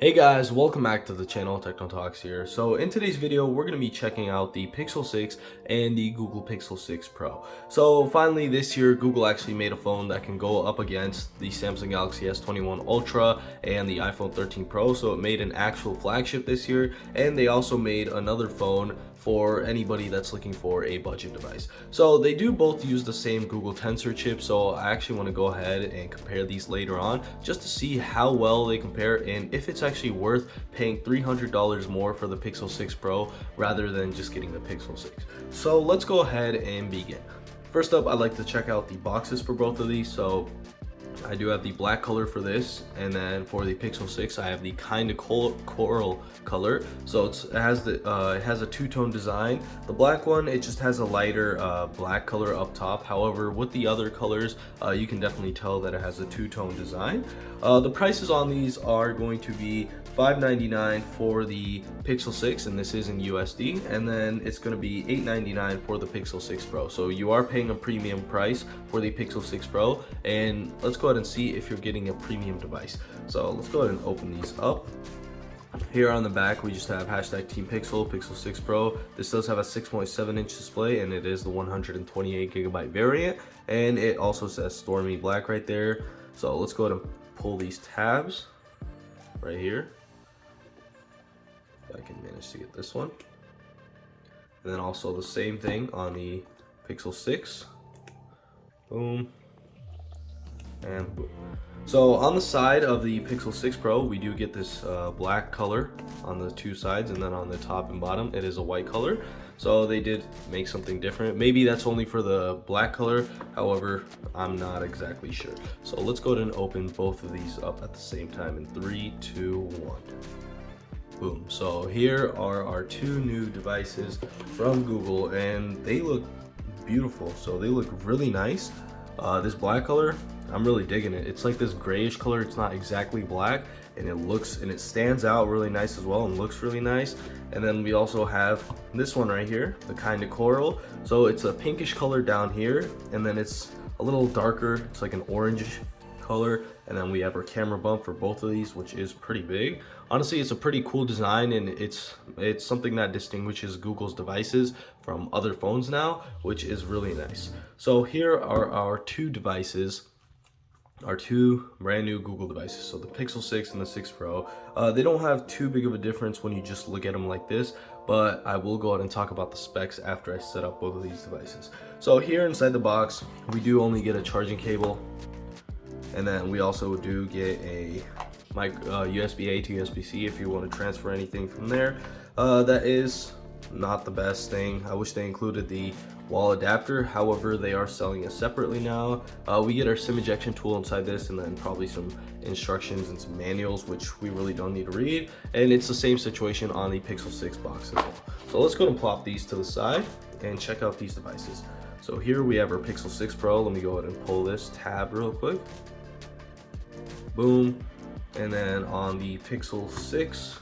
Hey guys, welcome back to the channel. Techno Talks here. So in today's video, we're going to be checking out the Pixel 6 and the Google Pixel 6 Pro. So finally this year, Google actually made a phone that can go up against the Samsung Galaxy S21 Ultra and the iPhone 13 Pro. So it made an actual flagship this year, and they also made another phone for anybody that's looking for a budget device. So they do both use the same Google Tensor chip, so I actually want to go ahead and compare these later on just to see how well they compare and if it's actually worth paying $300 more for the Pixel 6 Pro rather than just getting the Pixel 6. So let's go ahead and begin. First up, I'd like to check out the boxes for both of these. So I do have the black color for this, and then for the Pixel 6 I have the kind of coral color. So it has a two-tone design. The black one, it just has a lighter black color up top. However, with the other colors, you can definitely tell that it has a two-tone design. The prices on these are going to be $599 for the Pixel 6, and this is in USD, and then it's going to be $899 for the Pixel 6 Pro. So you are paying a premium price for the Pixel 6 Pro, and let's go ahead and see if you're getting a premium device. So let's go ahead and open these up. Here on the back, we just have hashtag Team Pixel, Pixel 6 Pro. This does have a 6.7-inch display, and it is the 128GB variant, and it also says Stormy Black right there. So let's go ahead and pull these tabs right here. If I can manage to get this one. And then also the same thing on the Pixel 6. Boom. And boom. So on the side of the Pixel 6 Pro, we do get this black color on the two sides, and then on the top and bottom, it is a white color. So they did make something different. Maybe that's only for the black color. However, I'm not exactly sure. So let's go ahead and open both of these up at the same time in 3, 2, 1. Boom. So here are our two new devices from Google, and they look beautiful. So they look really nice. This black color, I'm really digging it. It's like this grayish color. It's not exactly black, and it stands out really nice as well and looks really nice. And then we also have this one right here, the kind of coral. So it's a pinkish color down here, and then it's a little darker. It's like an orange color, and then we have our camera bump for both of these, which is pretty big. Honestly, it's a pretty cool design, and it's something that distinguishes Google's devices from other phones now, which is really nice. So here are our two devices, our two brand new Google devices. So the Pixel 6 and the 6 Pro. They don't have too big of a difference when you just look at them like this, but I will go ahead and talk about the specs after I set up both of these devices. So here inside the box, we do only get a charging cable, and then we also do get a USB-A to USB-C if you want to transfer anything from there. That is not the best thing. I wish they included the wall adapter. However, they are selling it separately now. We get our SIM ejection tool inside this, and then probably some instructions and some manuals, which we really don't need to read. And it's the same situation on the Pixel 6 box as well. So let's go ahead and plop these to the side and check out these devices. So here we have our Pixel 6 Pro. Let me go ahead and pull this tab real quick. Boom. And then on the Pixel 6,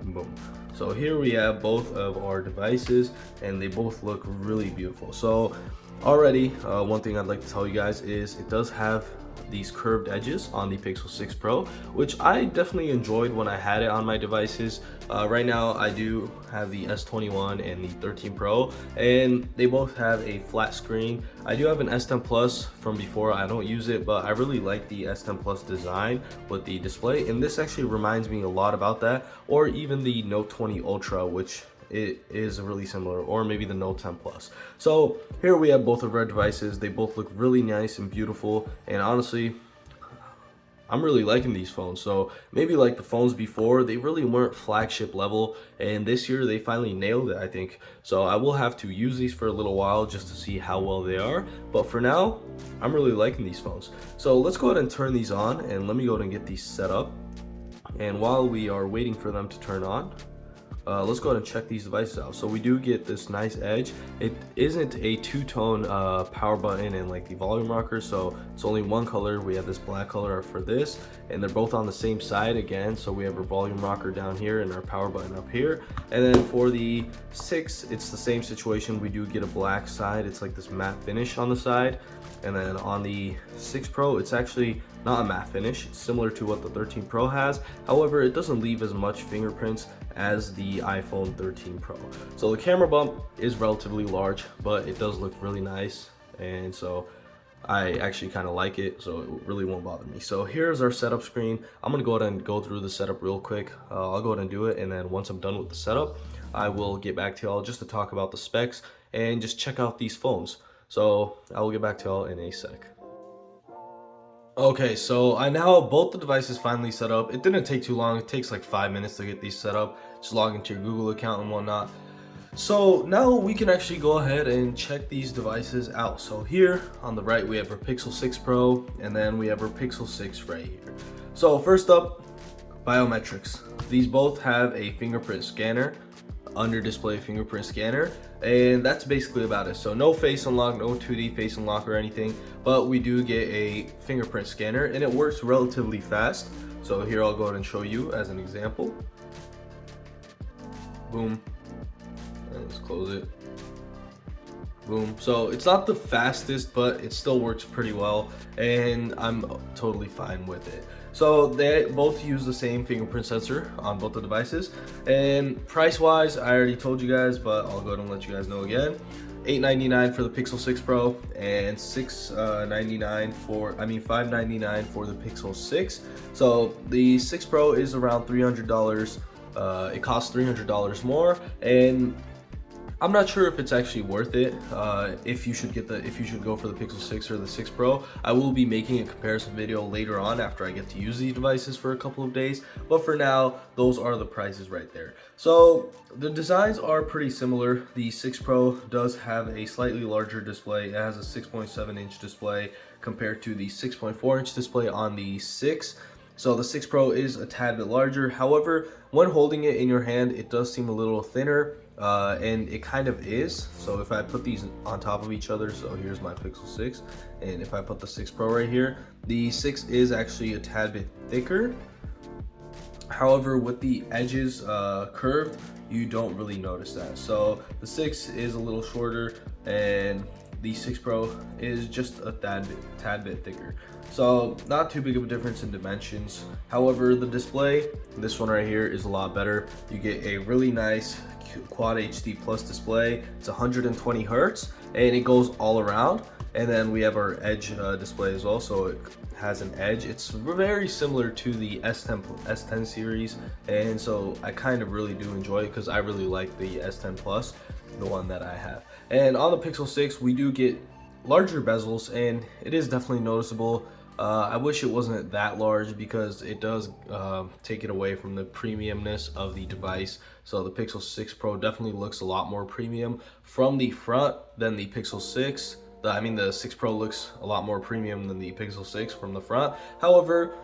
boom. So here we have both of our devices, and they both look really beautiful. So already, one thing I'd like to tell you guys is it does have these curved edges on the Pixel 6 Pro, which I definitely enjoyed when I had it on my devices. Right now I do have the S21 and the 13 Pro, and they both have a flat screen. I do have an S10 Plus from before. I don't use it, but I really like the S10 Plus design with the display, and this actually reminds me a lot about that, or even the Note 20 Ultra, which it is really similar, or maybe the Note 10 Plus. So here we have both of our devices. They both look really nice and beautiful, and honestly, I'm really liking these phones. So maybe like the phones before, they really weren't flagship level, and this year they finally nailed it, I think. So I will have to use these for a little while just to see how well they are, but for now, I'm really liking these phones. So let's go ahead and turn these on, and let me go ahead and get these set up. And while we are waiting for them to turn on, let's go ahead and check these devices out. So we do get this nice edge. It isn't a two-tone power button and like the volume rocker, so it's only one color. We have this black color for this, and they're both on the same side again. So we have our volume rocker down here and our power button up here. And then for the 6, it's the same situation. We do get a black side. It's like this matte finish on the side. And then on the 6 Pro, it's actually not a matte finish. It's similar to what the 13 Pro has. However, it doesn't leave as much fingerprints as the iPhone 13 Pro. So the camera bump is relatively large, but it does look really nice. And so I actually kind of like it, so it really won't bother me. So here's our setup screen. I'm gonna go ahead and go through the setup real quick. I'll go ahead and do it, and then once I'm done with the setup, I will get back to y'all just to talk about the specs and just check out these phones. So I will get back to y'all in a sec. Okay, so I now have both the devices finally set up. It didn't take too long. It takes like 5 minutes to get these set up. Just log into your Google account and whatnot. So now we can actually go ahead and check these devices out. So here on the right, we have our Pixel 6 Pro, and then we have our Pixel 6 right here. So first up, biometrics. These both have a fingerprint scanner, under display fingerprint scanner, and that's basically about it. So no face unlock, no 2D face unlock or anything, but we do get a fingerprint scanner, and it works relatively fast. So here I'll go ahead and show you as an example. Boom. And let's close it. Boom. So it's not the fastest, but it still works pretty well, and I'm totally fine with it. So they both use the same fingerprint sensor on both the devices. And price wise, I already told you guys, but I'll go ahead and let you guys know again. $899 for the Pixel 6 Pro and $599 for the Pixel 6. So the 6 Pro is around $300. It costs $300 more, and I'm not sure if it's actually worth it. If you should go for the Pixel 6 or the 6 Pro. I will be making a comparison video later on after I get to use these devices for a couple of days. But for now, those are the prices right there. So the designs are pretty similar. The 6 Pro does have a slightly larger display. It has a 6.7-inch display compared to the 6.4-inch display on the 6. So the 6 Pro is a tad bit larger. However, when holding it in your hand, it does seem a little thinner. And it kind of is. So if I put these on top of each other, so here's my Pixel 6, and if I put the 6 Pro right here, the 6 is actually a tad bit thicker. However, with the edges curved, you don't really notice that. So the 6 is a little shorter, and the 6 Pro is just a tad bit thicker. So not too big of a difference in dimensions. However, the display, this one right here, is a lot better. You get a really nice Quad HD Plus display. It's 120 Hertz, and it goes all around. And then we have our Edge display as well, so it has an edge. It's very similar to the S10 series, and so I kind of really do enjoy it because I really like the S10 Plus, the one that I have. And on the Pixel 6, we do get larger bezels, and it is definitely noticeable. I wish it wasn't that large because it does take it away from the premiumness of the device. So the Pixel 6 Pro definitely looks a lot more premium from the front than the Pixel 6. The 6 Pro looks a lot more premium than the Pixel 6 from the front. However,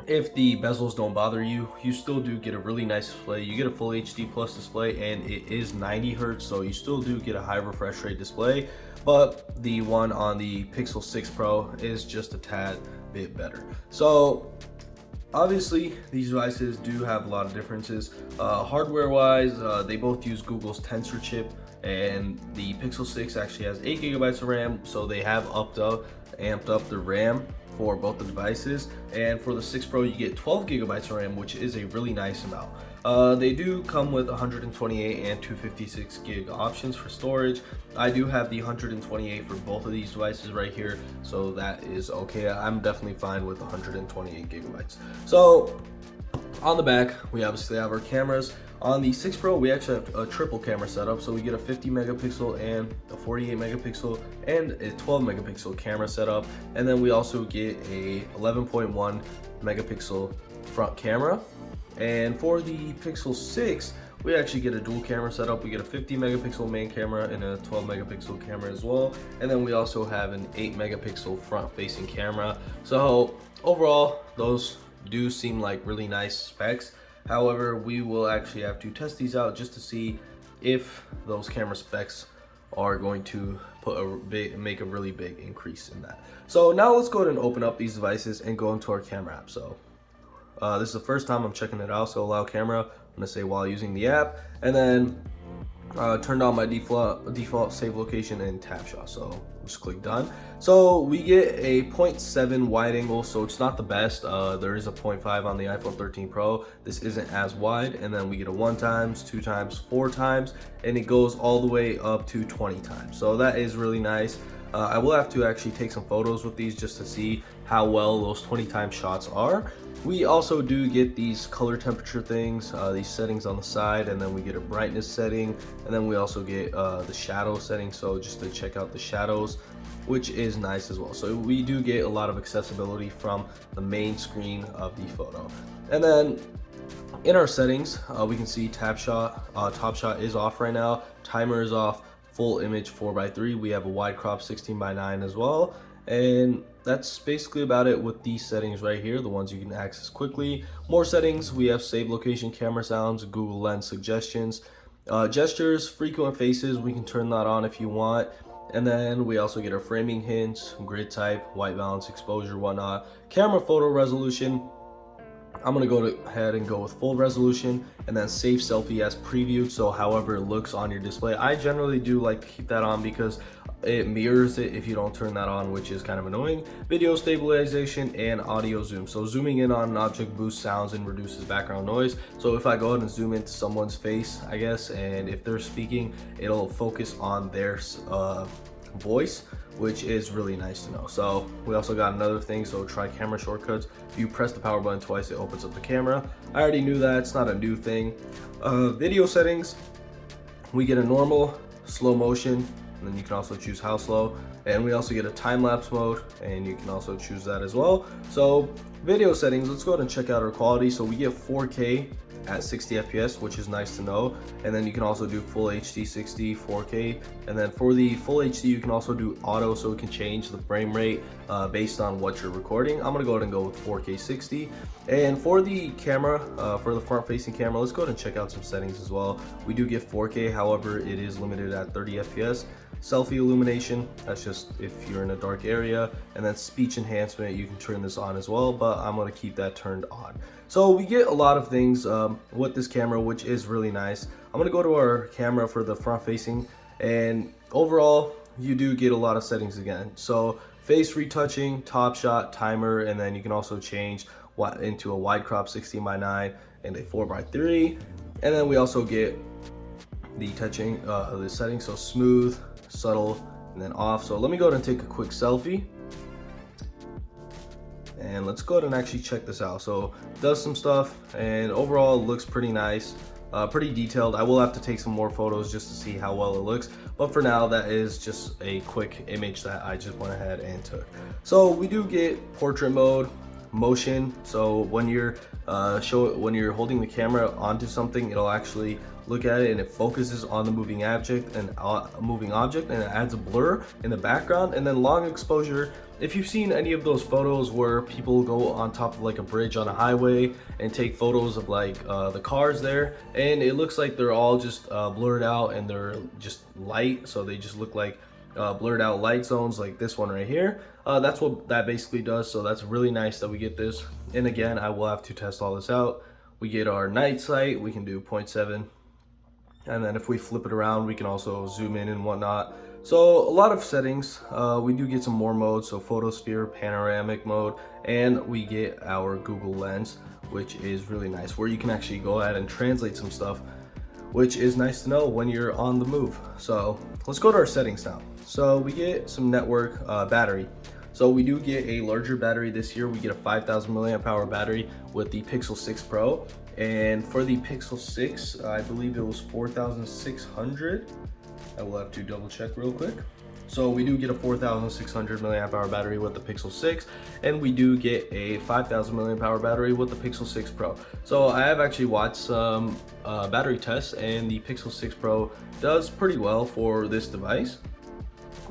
if the bezels don't bother you, you still do get a really nice display. You get a full HD Plus display, and it is 90 Hertz, so you still do get a high refresh rate display. But the one on the Pixel 6 Pro is just a tad bit better. So obviously these devices do have a lot of differences. Hardware wise, they both use Google's Tensor chip, and the Pixel 6 actually has 8 gigabytes of RAM, so they have amped up the RAM for both the devices. And for the 6 Pro, you get 12 gigabytes of RAM, which is a really nice amount. They do come with 128 and 256 gig options for storage. I do have the 128 for both of these devices right here, so that is okay. I'm definitely fine with 128 gigabytes. So on the back, we obviously have our cameras. On the 6 Pro, we actually have a triple camera setup, so we get a 50 megapixel and a 48 megapixel and a 12 megapixel camera setup, and then we also get a 11.1 megapixel front camera. And for the Pixel 6, we actually get a dual camera setup. We get a 50 megapixel main camera and a 12 megapixel camera as well, and then we also have an 8 megapixel front facing camera. So overall, those do seem like really nice specs. However, we will actually have to test these out just to see if those camera specs are going to make a really big increase in that. So now let's go ahead and open up these devices and go into our camera app. So this is the first time I'm checking it out, so allow camera, I'm gonna say while using the app, and then turned on my default save location and tap shot, so just click done. So we get a 0.7 wide angle, so it's not the best. There is a 0.5 on the iPhone 13 Pro. This isn't as wide, and then we get a 1 times, 2 times, 4 times, and it goes all the way up to 20 times. So that is really nice. I will have to actually take some photos with these just to see how well those 20 times shots are. We also do get these color temperature things, these settings on the side, and then we get a brightness setting, and then we also get the shadow setting, so just to check out the shadows, which is nice as well. So we do get a lot of accessibility from the main screen of the photo. And then in our settings, we can see top shot is off right now, timer is off, full image 4:3. We have a wide crop 16:9 as well, and that's basically about it with these settings right here, the ones you can access quickly. More settings, we have save location, camera sounds, Google Lens suggestions, gestures, frequent faces, we can turn that on if you want. And then we also get our framing hints, grid type, white balance, exposure, whatnot, camera photo resolution. I'm gonna go ahead and go with full resolution, and then save selfie as previewed, so however it looks on your display. I generally do like to keep that on because it mirrors it if you don't turn that on, which is kind of annoying. Video stabilization and audio zoom. So zooming in on an object boosts sounds and reduces background noise. So if I go ahead and zoom into someone's face, I guess, and if they're speaking, it'll focus on their voice, which is really nice to know. So we also got another thing, so try camera shortcuts. If you press the power button twice, it opens up the camera. I already knew that, it's not a new thing. Video settings, we get a normal, slow motion, and then you can also choose how slow, and we also get a time-lapse mode, and you can also choose that as well. So video settings, let's go ahead and check out our quality. So we get 4K at 60 FPS, which is nice to know, and then you can also do full HD 60, 4K, and then for the full HD you can also do auto, so it can change the frame rate based on what you're recording. I'm gonna go ahead and go with 4K 60. And for the camera, for the front facing camera, let's go ahead and check out some settings as well. We do get 4K, however it is limited at 30 FPS. Selfie illumination, that's just if you're in a dark area, and then speech enhancement, you can turn this on as well, but I'm going to keep that turned on. So we get a lot of things with this camera, which is really nice. I'm going to go to our camera for the front facing, and overall you do get a lot of settings again. So face retouching, top shot, timer, and then you can also change into a wide crop 16:9 and a 4:3, and then we also get the touching, the settings, so smooth, subtle, and then off. So let me go ahead and take a quick selfie, and let's go ahead and actually check this out. So it does some stuff, and overall it looks pretty nice, pretty detailed. I will have to take some more photos just to see how well it looks, but for now that is just a quick image that I just went ahead and took. So we do get portrait mode, motion, so when you're holding the camera onto something, it'll actually look at it and it focuses on the moving object and it adds a blur in the background. And then long exposure, if you've seen any of those photos where people go on top of like a bridge on a highway and take photos of like the cars there, and it looks like they're all just blurred out and they're just light, so they just look like blurred out light zones, like this one right here. That's what that basically does, so that's really nice that we get this. And again, I will have to test all this out. We get our night sight, we can do 0.7, and then if we flip it around, we can also zoom in and whatnot. So a lot of settings. We do get some more modes, so photosphere, panoramic mode, and we get our Google Lens, which is really nice, where you can actually go ahead and translate some stuff, which is nice to know when you're on the move. So let's go to our settings now. So we get some network, battery. So we do get a larger battery this year. We get a 5,000 milliamp hour battery with the Pixel 6 Pro. And for the Pixel 6, I believe it was 4,600. I will have to double check real quick. So we do get a 4,600 milliamp hour battery with the Pixel 6, and we do get a 5,000 milliamp hour battery with the Pixel 6 Pro. So I have actually watched some battery tests, and the Pixel 6 Pro does pretty well for this device,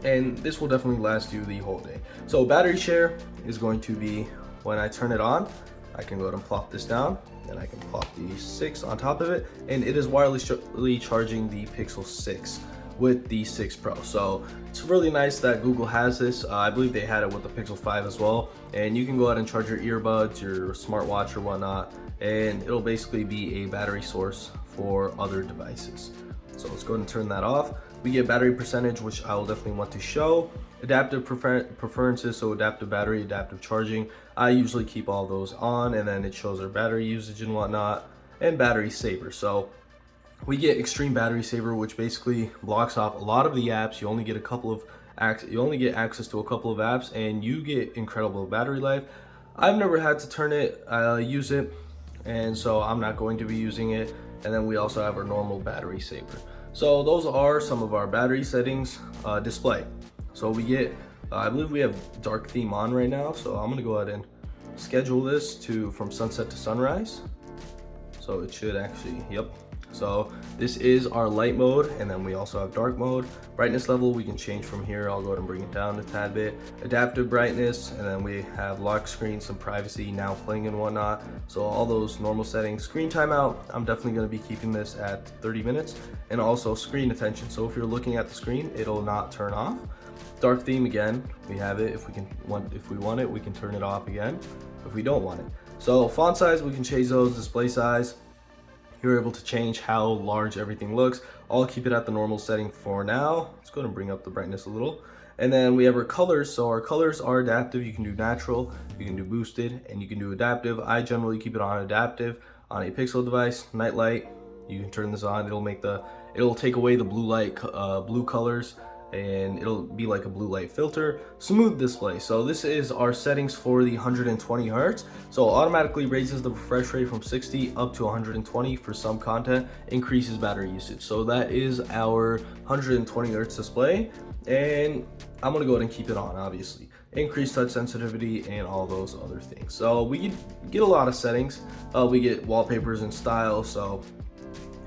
and this will definitely last you the whole day. So battery share is going to be when I turn it on. I can go ahead and plop this down, and I can plop the 6 on top of it, and it is wirelessly charging the Pixel 6 with the 6 Pro. So it's really nice that Google has this. I believe they had it with the Pixel 5 as well, and you can go ahead and charge your earbuds, your smartwatch or whatnot, and it'll basically be a battery source for other devices. So let's go ahead and turn that off. We get battery percentage, which I will definitely want to show. Adaptive preferences, so adaptive battery, adaptive charging. I usually keep all those on, and then it shows our battery usage and whatnot, and battery saver. So we get extreme battery saver, which basically blocks off a lot of the apps. You only get access to a couple of apps, and you get incredible battery life. I've never had to turn it, use it, and so I'm not going to be using it. And then we also have our normal battery saver. So those are some of our battery settings. Display. So we get, I believe we have dark theme on right now. So I'm gonna go ahead and schedule this from sunset to sunrise. So it should actually, yep. So this is our light mode, and then we also have dark mode. Brightness level we can change from here. I'll go ahead and bring it down a tad bit. Adaptive brightness, and then we have lock screen, some privacy, now playing and whatnot. So all those normal settings. Screen timeout, I'm definitely going to be keeping this at 30 minutes. And also screen attention. So if you're looking at the screen, it'll not turn off. Dark theme, again, we have it. If we want it, we can turn it off again if we don't want it. So font size, we can change those. Display size, you're able to change how large everything looks. I'll keep it at the normal setting for now. Let's go ahead and bring up the brightness a little. And then we have our colors. So our colors are adaptive. You can do natural, you can do boosted, and you can do adaptive. I generally keep it on adaptive on a Pixel device. Night light, you can turn this on. It'll take away the blue light, blue colors, and it'll be like a blue light filter. Smooth display, so this is our settings for the 120 Hz. So automatically raises the refresh rate from 60 up to 120 for some content, increases battery usage. So that is our 120 Hz display, and I'm gonna go ahead and keep it on, obviously. Increased touch sensitivity and all those other things. So we get a lot of settings. We get wallpapers and style, so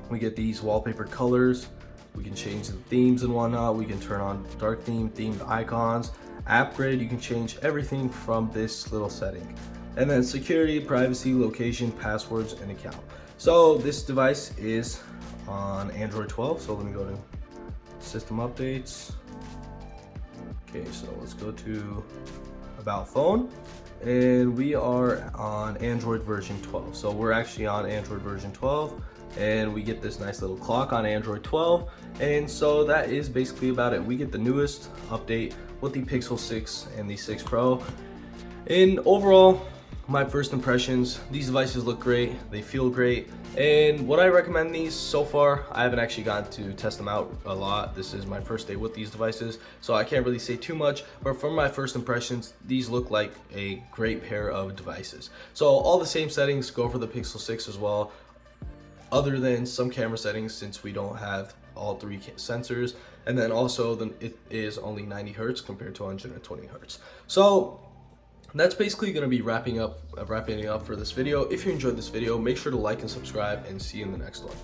we get these wallpaper colors. We can change the themes and whatnot. We can turn on dark theme, themed icons, app grid. You can change everything from this little setting. And then security, privacy, location, passwords, and account. So this device is on Android 12. So let me go to system updates. Okay, so let's go to about phone. And we are on Android version 12. So we're actually on Android version 12. And we get this nice little clock on Android 12, and so that is basically about it. We get the newest update with the Pixel 6 and the 6 Pro. And overall, my first impressions, these devices look great, they feel great, and would I recommend these so far? I haven't actually gotten to test them out a lot. This is my first day with these devices, so I can't really say too much, but from my first impressions, these look like a great pair of devices. So all the same settings go for the Pixel 6 as well, other than some camera settings, since we don't have all 3 sensors, and then also it is only 90 Hz compared to 120 Hz. So that's basically going to be wrapping it up for this video. If you enjoyed this video, make sure to like and subscribe, and see you in the next one.